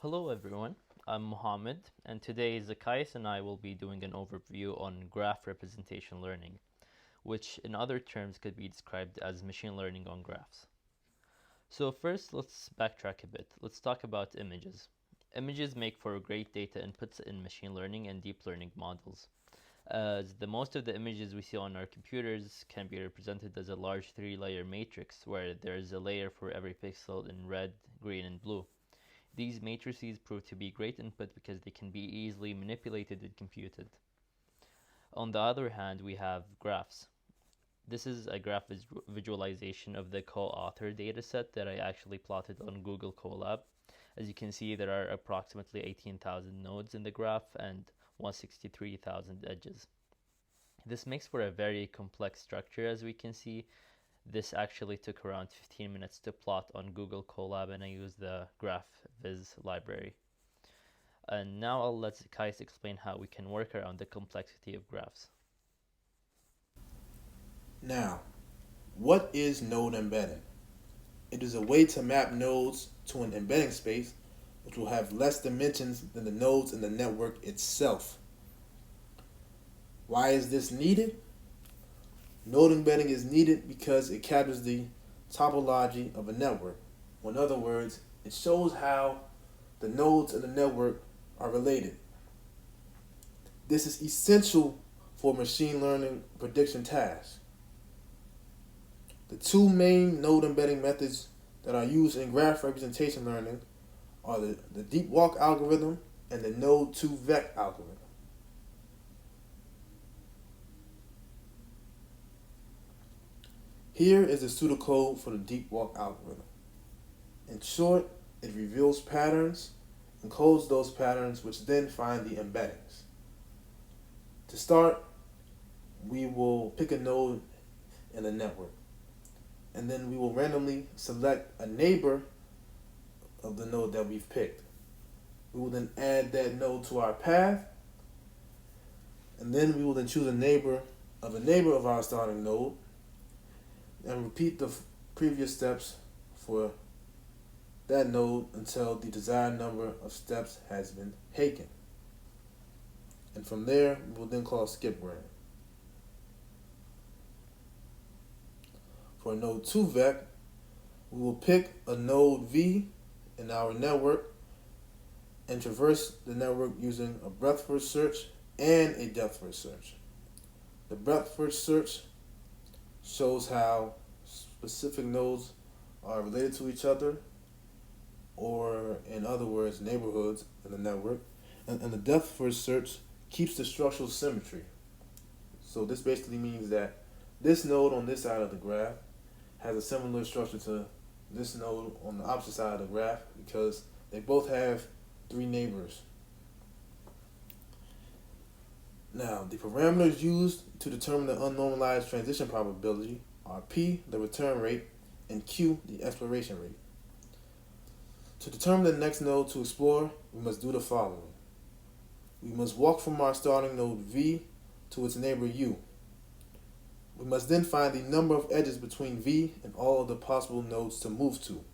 Hello everyone, I'm Mohammad, and today Zacchaeus and I will be doing an overview on graph representation learning, which in other terms could be described as machine learning on graphs. So first, let's backtrack a bit. Let's talk about images. Images make for great data inputs in machine learning and deep learning models, as the most of the images we see on our computers can be represented as a large three-layer matrix where there is a layer for every pixel in red, green, and blue. These matrices prove to be great input because they can be easily manipulated and computed. On the other hand, we have graphs. This is a graph visualization of the co-author dataset that I actually plotted on Google Colab. As you can see, there are approximately 18,000 nodes in the graph and 163,000 edges. This makes for a very complex structure. As we can see, this actually took around 15 minutes to plot on Google Colab, and I used the Graph Viz library. And now I'll let Kais explain how we can work around the complexity of graphs. Now, what is node embedding? It is a way to map nodes to an embedding space which will have less dimensions than the nodes in the network itself. Why is this needed? Node embedding is needed because it captures the topology of a network. In other words, it shows how the nodes in the network are related. This is essential for machine learning prediction tasks. The two main node embedding methods that are used in graph representation learning are the deep walk algorithm and the node 2-vec algorithm. Here is the pseudocode for the deep walk algorithm. In short, it reveals patterns, encodes those patterns, which then find the embeddings. To start, we will pick a node in the network, and then we will randomly select a neighbor of the node that we've picked. We will then add that node to our path, and then we will then choose a neighbor of our starting node, and repeat the previous steps for that node until the desired number of steps has been taken. And from there, we will then call skip rank. For node 2-vec, we will pick a node V in our network and traverse the network using a breadth first search and a depth first search. The breadth first search shows how specific nodes are related to each other, or in other words, neighborhoods in the network. And the depth first search keeps the structural symmetry. So this basically means that this node on this side of the graph has a similar structure to this node on the opposite side of the graph because they both have three neighbors. Now, the parameters used to determine the unnormalized transition probability are P, the return rate, and Q, the exploration rate. To determine the next node to explore, we must do the following. We must walk from our starting node V to its neighbor U. We must then find the number of edges between V and all of the possible nodes to move to.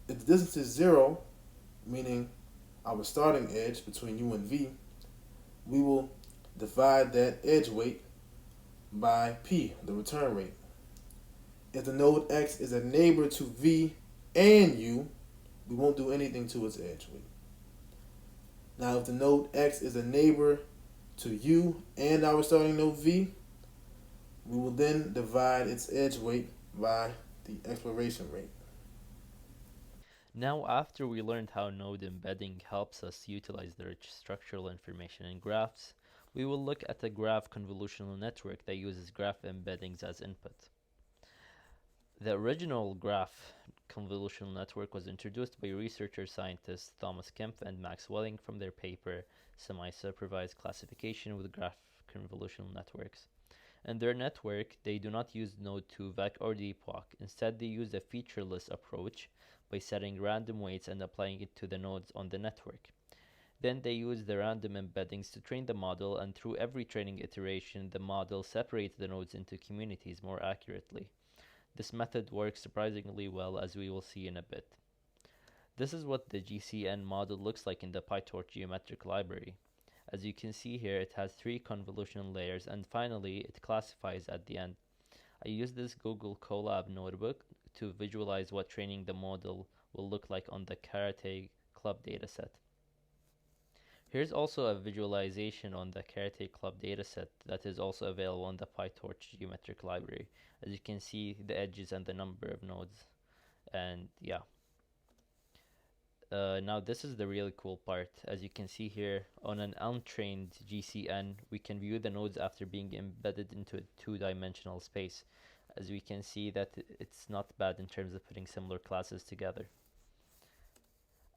If the distance is 0, meaning our starting edge between U and V, we will divide that edge weight by P, the return rate. If the node X is a neighbor to V and U, we won't do anything to its edge weight. Now, if the node X is a neighbor to U and our starting node V, we will then divide its edge weight by the exploration rate. Now, after we learned how node embedding helps us utilize the rich structural information in graphs, we will look at a graph convolutional network that uses graph embeddings as input. The original graph convolutional network was introduced by researcher scientists Thomas Kempf and Max Welling from their paper Semi-Supervised Classification with Graph Convolutional Networks. In their network, they do not use node 2-vec or deep walk. Instead, they use a featureless approach by setting random weights and applying it to the nodes on the network. Then they use the random embeddings to train the model, and through every training iteration, the model separates the nodes into communities more accurately. This method works surprisingly well, as we will see in a bit. This is what the GCN model looks like in the PyTorch geometric library. As you can see here, it has 3 convolutional layers, and finally it classifies at the end. I used this Google Colab notebook to visualize what training the model will look like on the Karate Club dataset. Here's also a visualization on the Karate Club dataset that is also available on the PyTorch geometric library. As you can see, the edges and the number of nodes. And yeah. Now this is the really cool part. As you can see here, on an untrained GCN, we can view the nodes after being embedded into a 2-dimensional space. As we can see that it's not bad in terms of putting similar classes together.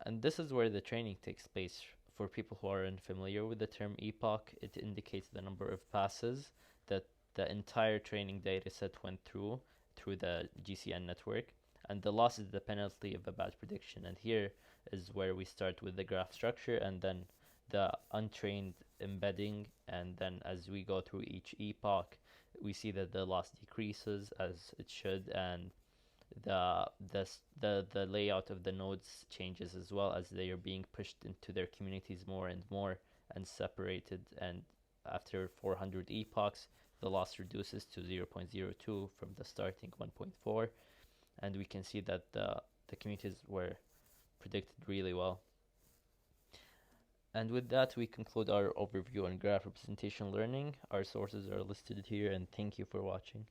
And this is where the training takes place. For people who are unfamiliar with the term epoch, it indicates the number of passes that the entire training dataset went through the GCN network, and the loss is the penalty of a bad prediction. And here is where we start with the graph structure and then the untrained embedding, and then as we go through each epoch, we see that the loss decreases as it should, and the layout of the nodes changes as well as they are being pushed into their communities more and more and separated. And after 400 epochs, the loss reduces to 0.02 from the starting 1.4, and we can see that the communities were predicted really well. And with that, we conclude our overview on graph representation learning. Our sources are listed here, and thank you for watching.